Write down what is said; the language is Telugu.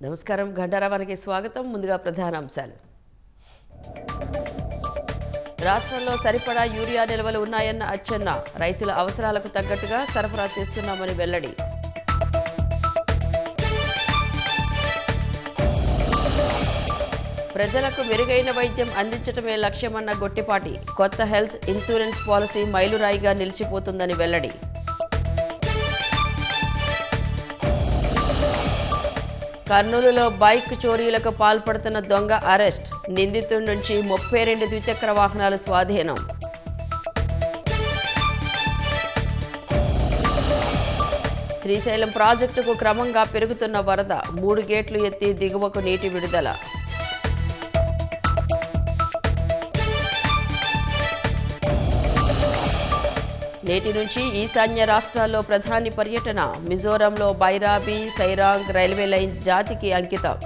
నమస్కారం. గంటారావానికి స్వాగతం. ముందుగా ప్రధాన అంశాలు. రాష్ట్రంలో సరిపడా యూరియా నిల్వలు ఉన్నాయన్న అచ్చెన్న. రైతుల అవసరాలకు తగ్గట్టుగా సరఫరా చేస్తున్నామని వెల్లడి. ప్రజలకు మెరుగైన వైద్యం అందించడమే లక్ష్యమన్న గొట్టిపాటి. కొత్త హెల్త్ ఇన్సూరెన్స్ పాలసీ మైలురాయిగా నిలిచిపోతుందని వెల్లడి. కర్నూలులో బైక్ చోరీలకు పాల్పడుతున్న దొంగ అరెస్ట్. నిందితుడి నుంచి 32 ద్విచక్ర వాహనాలు స్వాధీనం. శ్రీశైలం ప్రాజెక్టుకు క్రమంగా పెరుగుతున్న వరద. 3 గేట్లు ఎత్తి దిగువకు నీటి విడుదల. నేటి నుంచి ఈశాన్య రాష్ట్రాల్లో ప్రధాని పర్యటన. మిజోరంలో బైరాబీ సైరాంగ్ రైల్వే లైన్ జాతికి అంకితం.